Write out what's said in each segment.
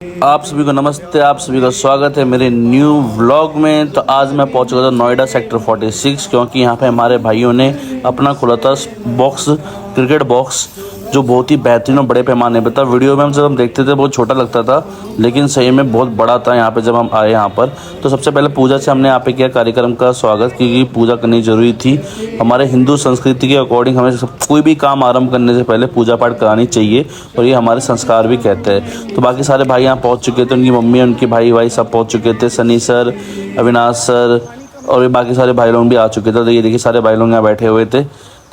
आप सभी को नमस्ते। आप सभी का स्वागत है मेरे न्यू व्लॉग में। तो आज मैं पहुंच गया था नोएडा सेक्टर 46, क्योंकि यहाँ पे हमारे भाइयों ने अपना खुला था बॉक्स, क्रिकेट बॉक्स, जो बहुत ही बेहतरीन और बड़े पैमाने पे था। वीडियो में जब हम देखते थे बहुत छोटा लगता था, लेकिन सही में बहुत बड़ा था यहाँ पे जब हम आए यहाँ पर। तो सबसे पहले पूजा से हमने यहाँ पे किया कार्यक्रम का स्वागत, क्योंकि पूजा करनी जरूरी थी। हमारे हिंदू संस्कृति के अकॉर्डिंग हमें कोई भी काम आरंभ करने से पहले पूजा पाठ करानी चाहिए, और ये हमारे संस्कार भी कहते हैं। तो बाकी सारे भाई यहाँ पहुँच चुके थे, उनकी मम्मी, उनके भाई सब पहुँच चुके थे। सनी सर, अविनाश सर और भी बाकी सारे भाई लोग भी आ चुके थे। तो ये देखिए सारे भाई लोग यहाँ बैठे हुए थे।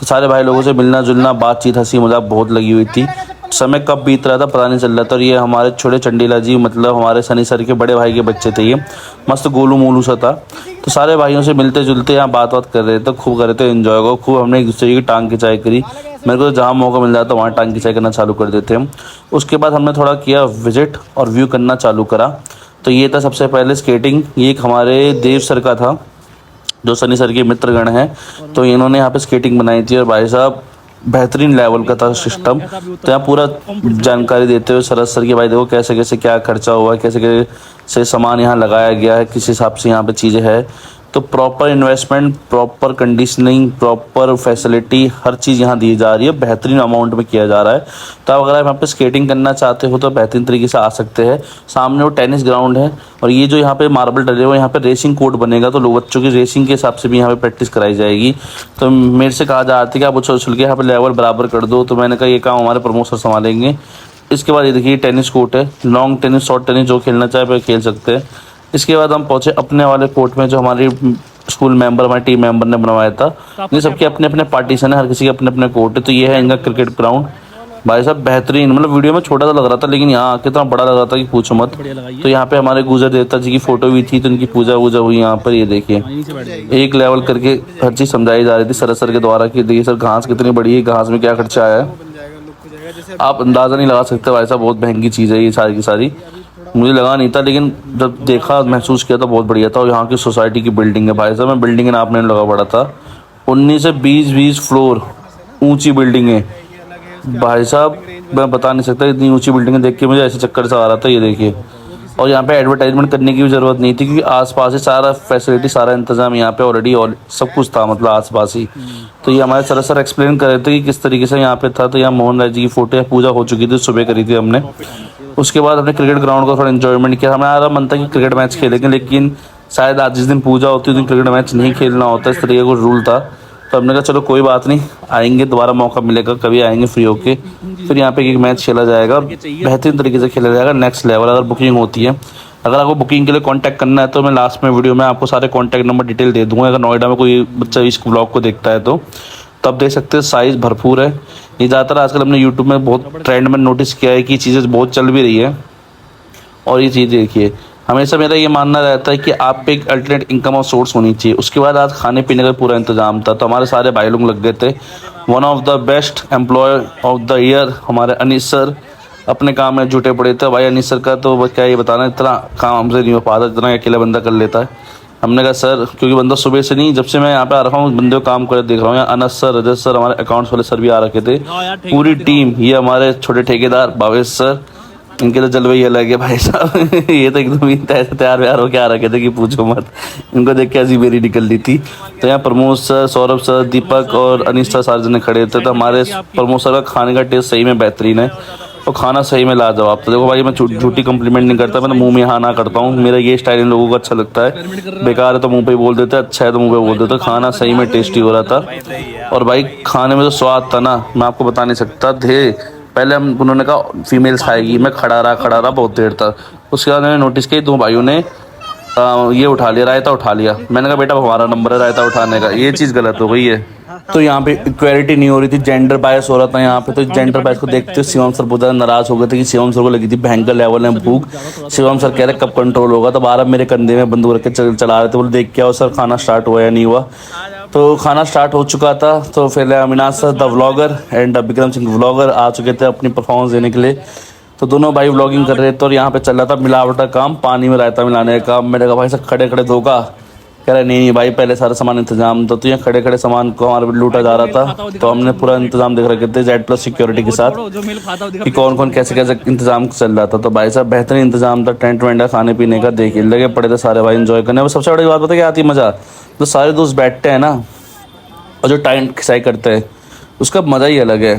तो सारे भाई लोगों से मिलना जुलना, बातचीत, हंसी मजाक बहुत लगी हुई थी। समय कब बीत रहा था पता नहीं चल रहा था। और ये हमारे छोटे चंडीला जी, मतलब हमारे सनी सर के बड़े भाई के बच्चे थे। ये मस्त गोलू मोलू सा था। तो सारे भाइयों से मिलते जुलते यहाँ बात कर रहे थे, खूब कर रहे थे एंजॉय को। खूब हमने एक दूसरे की टांग खिंचाई करी। मेरे को तो जहाँ मौका मिल जाता वहाँ टांग खिंचाई करना चालू कर देते हम। उसके बाद हमने थोड़ा किया विजिट और व्यू करना चालू करा। तो ये था सबसे पहले स्केटिंग। ये एक हमारे देव सर का था, जो सनी सर के मित्रगण हैं। तो इन्होंने यहाँ पे स्केटिंग बनाई थी, और भाई साहब बेहतरीन लेवल का था सिस्टम। तो यहाँ पूरा जानकारी देते हुए सरस सर की, भाई देखो कैसे कैसे क्या खर्चा हुआ है, कैसे कैसे सामान यहाँ लगाया गया है, किस हिसाब से यहाँ पे चीज़ें है। तो proper investment, proper conditioning, proper facility, हर चीज़ यहाँ दी जा रही है। बेहतरीन अमाउंट में किया जा रहा है। तो अगर आप यहाँ पे स्केटिंग करना चाहते हो तो बेहतरीन तरीके से आ सकते हैं। सामने वो टेनिस ग्राउंड है, और ये जो यहाँ पे मार्बल डले हुए, यहाँ पे रेसिंग कोर्ट बनेगा। तो लोग बच्चों की रेसिंग के हिसाब से भी यहाँ पे प्रैक्टिस कराई जाएगी। तो मेरे से कहा जा रहा था कि आप उछल उछल के यहाँ पे लेवल बराबर कर दो। तो मैंने कहा ये काम हमारे प्रमोटर संभालेंगे। इसके बाद ये देखिए टेनिस कोर्ट है, लॉन्ग टेनिस, शॉर्ट टेनिस, जो खेलना चाहे वो खेल सकते हैं। इसके बाद हम पहुंचे अपने वाले कोर्ट में, जो हमारी स्कूल मेंबर, हमारे टीम मेंबर ने बनवाया था। ये सबके अपने अपने पार्टीशन है, हर किसी के अपने अपने कोर्ट है। तो ये है इनका क्रिकेट ग्राउंड। भाई साहब बेहतरीन, मतलब वीडियो में छोटा सा लग रहा था, लेकिन यहाँ आके इतना बड़ा लग रहा था कि पूछो मत। तो यहाँ पे हमारे गुजर देवता जी की फोटो भी थी, तो उनकी पूजा वूजा हुई यहाँ पर। ये देखिए एक लेवल करके हर चीज़ समझाई जा रही थी सरसर के द्वारा कि देखिए सर घास कितनी बड़ी है, घास में क्या खर्चा आया है। आप अंदाज़ा नहीं लगा सकते भाई साहब, बहुत महंगी चीज़ है ये सारी की सारी। मुझे लगा नहीं था, लेकिन जब देखा महसूस किया तो बहुत बढ़िया था। और यहाँ की सोसाइटी की बिल्डिंग है भाई साहब, मैं बिल्डिंग नापने लगा पड़ा था। 19 से 20 फ्लोर ऊंची बिल्डिंग है भाई साहब। मैं बता नहीं सकता, इतनी ऊंची बिल्डिंग देख के मुझे ऐसे चक्कर सा आ रहा था। ये देखिए, और यहाँ पे एडवर्टाइजमेंट करने की भी ज़रूरत नहीं थी, क्योंकि आसपास ही सारा फैसिलिटी, सारा इंतजाम यहाँ पे ऑलरेडी सब कुछ था, मतलब आसपास ही। तो ये हमारे सर एक्सप्लेन कर रहे थे कि किस तरीके से यहाँ पे था। तो यहाँ मोहन राय जी की फोटो, पूजा हो चुकी थी, सुबह करी थी हमने। उसके बाद हमने क्रिकेट ग्राउंड का थोड़ा एंजॉयमेंट किया। हमारा मन था कि क्रिकेट मैच खेलेंगे, लेकिन शायद आज जिस दिन पूजा होती है उस दिन क्रिकेट मैच नहीं खेलना होता, इस तरीके का रूल था। तो हमने कहा चलो कोई बात नहीं, आएंगे दोबारा, मौका मिलेगा कभी आएंगे फ्री होके, फिर यहाँ पे एक मैच खेला जाएगा, और बेहतरीन तरीके से खेला जाएगा नेक्स्ट लेवल। अगर बुकिंग होती है, अगर आपको बुकिंग के लिए कांटेक्ट करना है तो मैं लास्ट में वीडियो में आपको सारे कांटेक्ट नंबर डिटेल दे दूंगा। अगर नोएडा में कोई बच्चा इस ब्लॉग को देखता है तो आप देख सकते हैं, साइज़ भरपूर है। ये ज़्यादातर आजकल हमने यूट्यूब में बहुत ट्रेंड में नोटिस किया है कि चीज़ें बहुत चल भी रही है। और ये चीज़ देखिए, हमेशा मेरा ये मानना रहता है कि आप पे एक अल्टरनेट इनकम और सोर्स होनी चाहिए। उसके बाद आज खाने पीने का पूरा इंतजाम था। तो हमारे सारे भाई लोग लग गए थे। One of the best employ of the year हमारे अनीस सर अपने काम में जुटे पड़े थे। भाई अनीस सर का तो क्या ये बताना, इतना काम हमसे नहीं हो पाता जितना अकेला बंदा कर लेता है। हमने कहा सर, क्योंकि बंदा सुबह से नहीं, जब से मैं यहाँ पे आ रखा हूँ बंदे को काम कर देख रहा हूँ। यहाँ अनस सर, रजत सर, हमारे अकाउंट्स वाले सर भी आ रखे थे, पूरी टीम। ये हमारे छोटे ठेकेदार भावेश सर, इनके तो जलवे ही अलग है भाई साहब। ये तो एकदम ही तैयार व्यार होकर आ रखे थे कि पूछो मत। इनको देख के ऐसी मेरी निकल ली थी। तो यहाँ प्रमोद सर, सौरभ सर, दीपक और अनिश सर सारे जने खड़े थे। तो हमारे प्रमोद सर का खाने का टेस्ट सही में बेहतरीन है, और खाना सही में लाजवाब। तो देखो भाई, मैं झूठी कंप्लीमेंट नहीं करता, मैं तो मुंह में हाँ ना करता हूँ। मेरा ये स्टाइल इन लोगों को अच्छा लगता है। बेकार है तो मुंह पे ही बोल देते हैं, अच्छा है तो मुंह पे बोल देते हैं। खाना सही में टेस्टी हो रहा था। और भाई खाने में जो स्वाद था ना, मैं आपको बता नहीं सकता थे। पहले उन्होंने कहा फीमेल्स खाएगी, मैं खड़ा रहा बहुत देर तक। उसके बाद मैंने नोटिस किया दो भाइयों ने ये उठा लिया, रायता उठा लिया। मैंने कहा बेटा हमारा नंबर है रायता उठाने का, ये चीज़ गलत हो गई है। तो यहाँ पे इक्वालिटी नहीं हो रही थी, जेंडर बायस हो रहा था यहाँ पे। तो जेंडर बायस को देखते हुए शिवम सर बहुत ज़्यादा नाराज़ हो गए थे कि शिवम सर को लगी थी भयंकर लेवल में भूख। शिवम सर कह रहे कब कंट्रोल होगा। तो 12 मेरे कंधे में बंदूक रख के चला रहे थे। बोले देख क्या हो सर, खाना स्टार्ट हुआ या नहीं हुआ। तो खाना स्टार्ट हो चुका था। तो फिर Avinash sir the vlogger and Vikram Singh vlogger आ चुके थे अपनी परफॉर्मेंस देने के लिए। तो दोनों भाई व्लॉगिंग कर रहे थे, और यहाँ पे चल रहा था मिलावट का काम, पानी में रायता मिलाने का काम। मैंने कहा भाई साहब खड़े खड़े धोखा, कह रहा नहीं नहीं भाई पहले सारा सामान इंतजाम था, तो यहाँ खड़े खड़े सामान को हमारे लूटा जा रहा था, तो हमने पूरा इंतजाम देख रखे थे Z+ सिक्योरिटी के साथ कि कौन कौन कैसे कैसे इंतजाम चल रहा था। तो भाई साहब बेहतरीन इंतजाम था, टेंट वेंट का, खाने पीने का, देखिए लगे पड़े थे सारे भाई एंजॉय करने। और सबसे बड़ी बात पता क्या आती है मज़ा, तो सारे दोस्त बैठते हैं ना और जो टाइम खिंचाई करते हैं उसका मज़ा ही अलग है।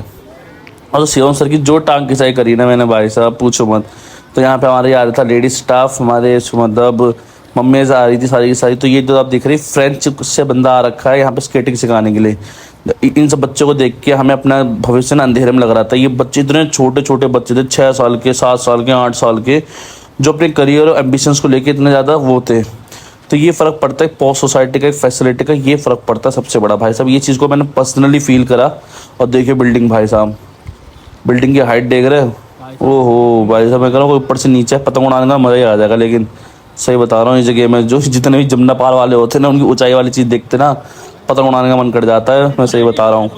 और तो शिवम सर की जो टांग खिंचाई करी ना मैंने भाई साहब पूछो मत। तो यहाँ पे हमारे आ रहा था लेडीज स्टाफ, हमारे मतलब मम्मीज़ आ रही थी सारी की सारी। तो ये जो आप देख रही फ्रेंच से बंदा आ रखा है यहाँ पे स्केटिंग सिखाने के लिए। इन सब बच्चों को देख के हमें अपना भविष्य ना अंधेरे में लग रहा था। ये बच्चे इतने छोटे छोटे बच्चे थे, 6 साल के, 7 साल के, 8 साल के, जो अपने करियर और एम्बिशंस को लेके इतने ज़्यादा वो थे। तो ये फ़र्क पड़ता है पॉस्ट सोसाइटी का, एक फैसिलिटी का, ये फ़र्क पड़ता है सबसे बड़ा भाई साहब। ये चीज़ को मैंने पर्सनली फील करा। और देखिए बिल्डिंग भाई साहब, बिल्डिंग की हाइट देख रहे हो, ओहो भाई साहब मैं कह रहा हूँ ऊपर से नीचे पतंग उड़ाने का मज़ा ही आ जाएगा। लेकिन सही बता रहा हूँ, इस जगह में जो जितने भी जमुना पार वाले होते हैं ना, उनकी ऊंचाई वाली चीज़ देखते ना पतंग उड़ाने का मन कर जाता है, मैं सही बता रहा हूँ।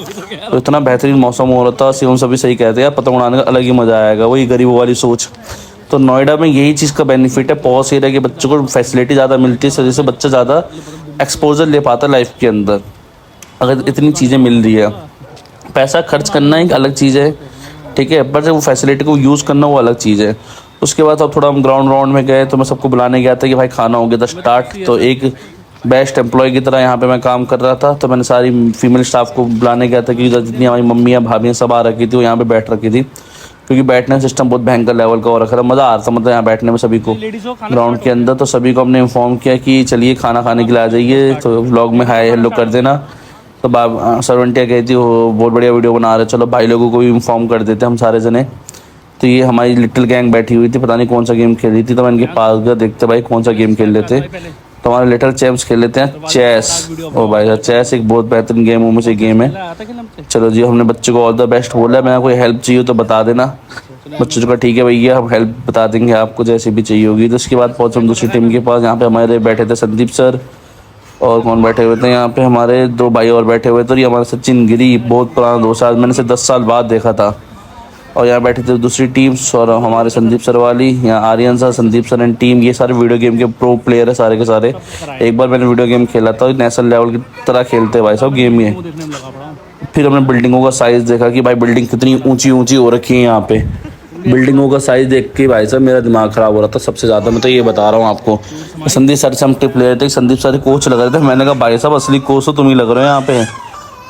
तो इतना बेहतरीन मौसम हो रहा था, शिवम सभी सही कहते हैं यार, पतंग उड़ाने का अलग ही मज़ा आएगा, वही गरीबों वाली सोच। तो नोएडा में यही चीज़ का बेनिफिट है, पॉस एरिया के बच्चों को फैसिलिटी ज़्यादा मिलती है, इस वजह से बच्चा ज़्यादा एक्सपोजर ले पाता है लाइफ के अंदर। अगर इतनी चीज़ें मिल रही है, पैसा खर्च करना एक अलग चीज़ है, ठीक है, पर वो फैसिलिटी को यूज़ करना वो अलग चीज़ है। उसके बाद अब थोड़ा हम ग्राउंड राउंड में गए, तो मैं सबको बुलाने गया था कि भाई खाना हो गया था स्टार्ट। तो एक बेस्ट एम्प्लॉय की तरह यहाँ पे मैं काम कर रहा था, तो मैंने सारी फीमेल स्टाफ को बुलाने गया था कि जितनी हमारी मम्मियाँ भाभियाँ सब आ रखी थी वो यहाँ पे बैठ रखी थी, क्योंकि बैठने का सिस्टम बहुत भयंकर लेवल का हो रखा था। मज़ा आ रहा था मतलब यहाँ बैठने में सभी को ग्राउंड के अंदर। तो सभी को हमने इन्फॉर्म किया कि चलिए खाना खाने के लिए आ जाइए, तो व्लॉग में हाय हेलो कर देना। तो सरवंटिया गई थी, वो बहुत बढ़िया वीडियो बना रहे, चलो भाई लोगों को भी इन्फॉर्म कर देते हम सारे जने। तो ये हमारी लिटिल गैंग बैठी हुई थी, पता नहीं कौन सा गेम खेल रही थी, तो मैं इनके पास गया, देखते भाई कौन सा गेम खेल लेते। तो हमारे लिटिल चैम्प्स खेल लेते हैं चेस। ओ भाई चेस एक बहुत बेहतरीन गेम में से गेम है। चलो जी, हमने बच्चे को ऑल द बेस्ट बोला, मैं कोई हेल्प चाहिए तो बता देना। बच्चों का ठीक है भैया, हम हेल्प बता देंगे आपको जैसे भी चाहिए होगी। तो उसके बाद पहुँचे हम दूसरी टीम के पास, यहाँ पे हमारे बैठे थे संदीप सर, और कौन बैठे हुए थे यहाँ पे, हमारे 2 भाई और बैठे हुए थे। और ये हमारा सचिन गिरी, बहुत पुराना दोस्त, आज मैंने से 10 साल बाद देखा था। और यहाँ बैठे थे दूसरी टीम्स, और हमारे संदीप सर वाली, यहाँ Aryan sir, Sandeep sir and team, ये सारे वीडियो गेम के प्रो प्लेयर है सारे के सारे। एक बार मैंने वीडियो गेम खेला था, नेशनल लेवल की तरह खेलते भाई साहब गेम ये। फिर हमने बिल्डिंगों का साइज़ देखा कि भाई बिल्डिंग कितनी ऊंची ऊंची हो रखी है यहाँ पे। बिल्डिंगों का साइज़ देख के भाई साहब मेरा दिमाग ख़राब हो रहा था सबसे ज़्यादा, मैं तो ये बता रहा हूँ आपको। संदीप सर से हम टिप ले रहे थे, संदीप सर कोच लग रहे थे, मैंने कहा भाई साहब असली कोच तो तुम ही लग रहे हो यहाँ पे।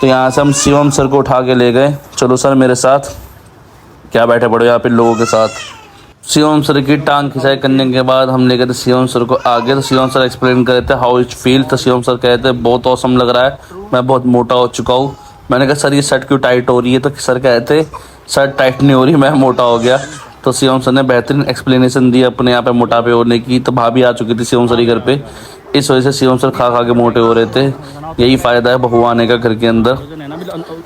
तो यहाँ से हम शिवम सर को उठा के ले गए, चलो सर मेरे साथ, क्या बैठे पड़ो यहाँ पे लोगों के साथ। शिवम सर की टांग खिंचाई करने के बाद हम ले गए थे शिवम सर को आगे। तो शिवम सर एक्सप्लेन कर रहे थे हाउ इट फील। तो शिवम सर कहते हैं बहुत औसम लग रहा है, मैं बहुत मोटा हो चुका हूँ। मैंने कहा सर ये शर्ट क्यों टाइट हो रही है, तो सर कहते शर्ट टाइट नहीं हो रही, मैं मोटा हो गया। तो शिवम सर ने बेहतरीन एक्सप्लेनेशन दी अपने यहाँ पे मोटापे होने की। तो भाभी आ चुकी थी शिवम सर के घर पे, इस वजह से शिवम सर खा खा के मोटे हो रहे थे। यही फ़ायदा है बहू आने का घर के अंदर।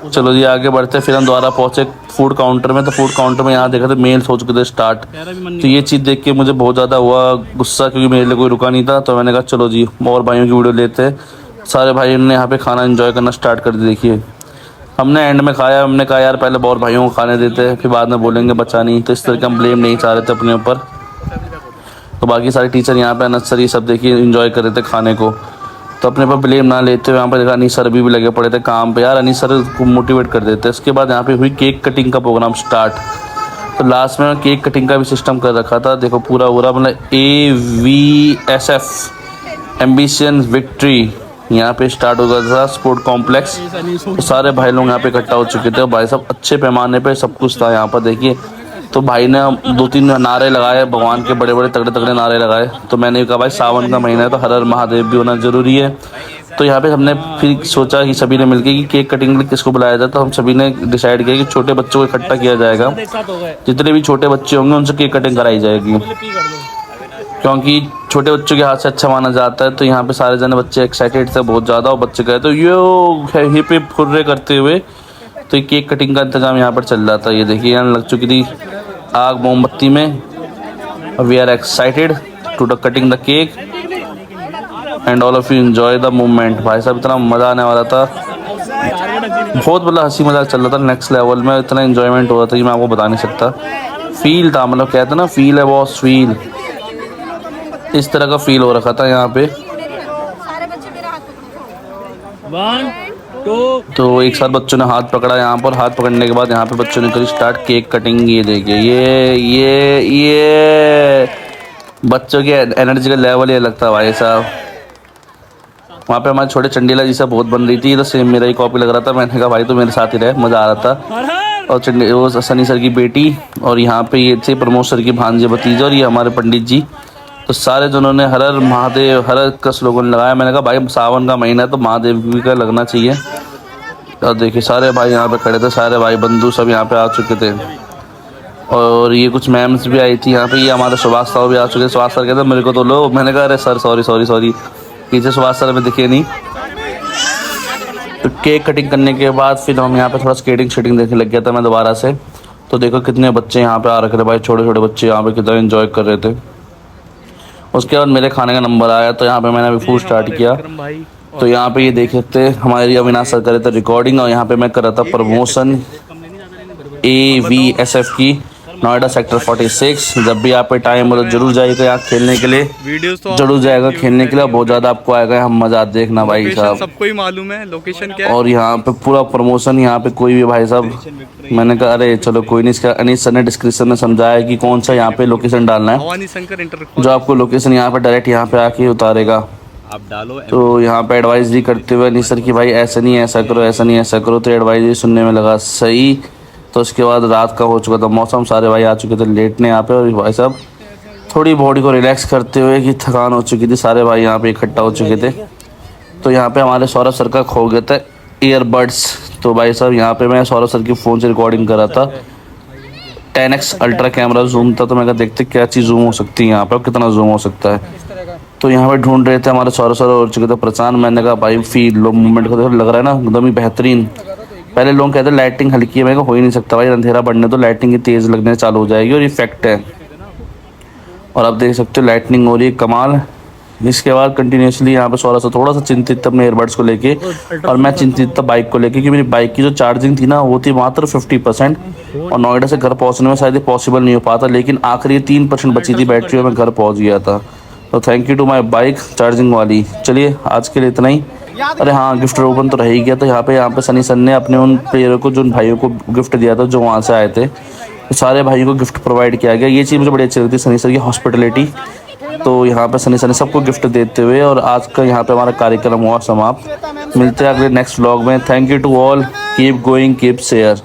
चलो जी आगे बढ़ते, फिर हम दोबारा पहुँचे फूड काउंटर में। तो फूड काउंटर में यहाँ देखा तो मेल्स हो चुके थे स्टार्ट। तो ये चीज़ देख के मुझे बहुत ज़्यादा हुआ गुस्सा, क्योंकि मेरे लिए कोई रुका नहीं था। तो मैंने कहा चलो जी और भाइयों की वीडियो लेते हैं। सारे भाइयों ने यहाँ पे खाना एंजॉय करना स्टार्ट कर दिया। देखिए हमने एंड में खाया, हमने कहा यार पहले और भाइयों को खाने देते हैं, फिर बाद में बोलेंगे बचा नहीं। तो इस तरह का हम ब्लेम नहीं चाह रहे थे अपने ऊपर। तो बाकी सारे टीचर यहाँ पे अनस सर ये सब देखिए एंजॉय कर रहे थे खाने को, तो अपने पर ब्लेम ना लेते हुए यहाँ पर देखा अनीस सर भी लगे पड़े थे काम पे। यार अनीस सर को मोटिवेट कर देते। इसके बाद यहाँ पे हुई केक कटिंग का प्रोग्राम स्टार्ट। तो लास्ट में केक कटिंग का भी सिस्टम कर रखा था, देखो पूरा मतलब AVSF एम्बिशन विक्ट्री यहाँ पे स्टार्ट हो गया था स्पोर्ट कॉम्प्लेक्स। तो सारे भाई लोग यहाँ पे इकट्ठा हो चुके थे, भाई साहब अच्छे पैमाने पे सब कुछ था यहाँ पर देखिए। तो भाई ने 2-3 नारे लगाए, भगवान के बड़े बड़े तगड़े तगड़े नारे लगाए। तो मैंने कहा भाई सावन का महीना है तो हर हर महादेव भी होना ज़रूरी है। तो यहाँ पे हमने फिर सोचा कि सभी ने मिलकर कि केक कटिंग के लिए किसको बुलाया जाए। तो हम सभी ने डिसाइड किया कि छोटे बच्चों को इकट्ठा किया जाएगा, जितने भी छोटे बच्चे होंगे उनसे केक कटिंग कराई जाएगी, क्योंकि छोटे बच्चों के हाथ से अच्छा माना जाता है। तो यहाँ पे सारे जने बच्चे एक्साइटेड थे बहुत ज़्यादा, और बच्चे गए तो यो हिप हिप हुर्रे करते हुए। तो केक कटिंग का इंतजाम यहाँ पर चल रहा था। ये देखिए यहाँ लग चुकी थी आग मोमबत्ती में। We are excited to the cutting the cake and all of you enjoy the moment. भाई साहब इतना मज़ा आने वाला था, बहुत मतलब हंसी मजाक चल रहा था नेक्स्ट लेवल में। इतना एंजॉयमेंट हो रहा था कि मैं आपको बता नहीं सकता। फील था, मतलब कहते हैं ना फील है बॉस फील, इस तरह का फील हो रखा था यहाँ पे। 1 2। तो एक साथ बच्चों ने हाथ पकड़ा यहाँ पर। हाथ पकड़ने के बाद यहाँ पे बच्चों ने करी स्टार्ट केक कटिंग। ये देखिए ये बच्चों की एनर्जी का लेवल ये लगता है भाई साहब। वहाँ पे हमारे छोटे चंडीला जी से बहुत बन रही थी। ये तो सेम मेरा ही कॉपी लग रहा था। मैंने कहा भाई तो मेरे साथ ही रहे, मज़ा आ रहा था। और वो सनी सर की बेटी और यहाँ पे ये थे प्रमोद सर की भांजे भतीजे और ये हमारे पंडित जी। तो सारे जिन्होंने हर हर महादेव हर हर कस लोगों ने लगाया। मैंने कहा भाई सावन का महीना है तो महादेव भी का लगना चाहिए। और देखिए सारे भाई यहाँ पे खड़े थे, सारे भाई बंधु सब यहाँ पे आ चुके थे। और ये कुछ मैम्स भी आई थी यहाँ पे। ये हमारे सुभाष साहब भी आ चुके। सुभाष सर कहते मेरे को तो लो। मैंने कहा अरे सर सॉरी पीछे सुभाष सर में दिखे नहीं। तो केक कटिंग करने के बाद फिर हम यहाँ पे थोड़ा स्केटिंग देखने लग गया था मैं दोबारा से। तो देखो कितने बच्चे यहाँ पे आ रखे थे भाई, छोटे छोटे बच्चे यहाँ पे कितना एंजॉय कर रहे थे। उसके बाद मेरे खाने का नंबर आया तो यहाँ पे मैंने अभी फूड स्टार्ट किया। तो यहाँ पे ये देख सकते हैं हमारी अविनाश सर कर रहे थे रिकॉर्डिंग और यहाँ पे मैं कर रहा था प्रमोशन AVSF की नोएडा सेक्टर 46। जब भी आप पे टाइम हो तो जरूर जाइएगा यहाँ खेलने के लिए। वीडियोस तो जरूर जाएगा खेलने के लिए, बहुत ज़्यादा आपको आएगा हम मज़ा देखना भाई साहब। सबको ही मालूम है लोकेशन क्या है। और यहाँ पे पूरा प्रमोशन यहाँ पे कोई भी भाई साहब मैंने कहा अरे चलो कोई नहीं। इसका अनीस सर ने डिस्क्रिप्शन में समझाया कि कौन सा यहाँ पे लोकेशन डालना है, जो आपको लोकेशन यहाँ पे डायरेक्ट यहाँ पे आके उतारेगा। आप डालो। तो यहाँ पे एडवाइजरी करते हुए अनीस सर की भाई ऐसा नहीं ऐसा करो, ऐसा नहीं ऐसा करो। तो एडवाइजरी सुनने में लगा सही। तो उसके बाद रात का हो चुका था मौसम, सारे भाई आ चुके थे लेटने यहाँ पे। और भाई साहब थोड़ी बॉडी को रिलैक्स करते हुए कि थकान हो चुकी थी, सारे भाई यहाँ पे इकट्ठा हो चुके थे। तो यहाँ पे हमारे सौरभ सर का खो गया था ईयरबड्स। तो भाई साहब यहाँ पे मैं सौरभ सर की फ़ोन से रिकॉर्डिंग कर रहा था। 10x अल्ट्रा कैमरा जूम था। तो मैं कहा देखते क्या चीज़ जूम हो सकती है यहाँ पर, कितना जूम हो सकता है। तो यहाँ पे ढूंढ रहे थे हमारे सौरभ सर हो चुके थे परेशान। मैंने कहा भाई फील लो मूवमेंट को लग रहा है ना एकदम ही बेहतरीन। पहले लोग कहते हैं लाइटिंग हल्की है, मैं हो ही नहीं सकता भाई, अंधेरा बढ़ने तो लाइटिंग की तेज़ लगने चालू हो जाएगी और इफेक्ट है। और आप देख सकते हो लाइटनिंग हो रही है कमाल। इसके बाद कंटिन्यूसली यहाँ पे सौरभ से थोड़ा सा चिंतित था अपने एयरबड्स को लेके और मैं चिंतित था बाइक को लेके, क्योंकि मेरी बाइक की जो चार्जिंग थी ना वो थी मात्र 50% और नोएडा से घर पहुँचने में शायद पॉसिबल नहीं हो पाता। लेकिन आखिरी 3% बची थी बैटरी और मैं घर पहुँच गया था। तो thank you to my bike charging वाली। चलिए आज के लिए इतना ही। अरे हाँ गिफ्ट ओपन तो रह ही गया। तो यहाँ पे सनी सर ने अपने उन प्लेयरों को, जो उन भाइयों को गिफ्ट दिया था जो वहाँ से आए थे, तो सारे भाइयों को गिफ्ट प्रोवाइड किया गया। ये चीज़ मुझे बड़ी अच्छी लगती है सनी सर की हॉस्पिटलिटी। तो यहाँ पे सनी सर ने सबको गिफ्ट देते हुए और आज का यहाँ पे हमारा कार्यक्रम हुआ समाप्त। मिलते हैं अगले नेक्स्ट व्लॉग में। Thank you to all, keep going keep share.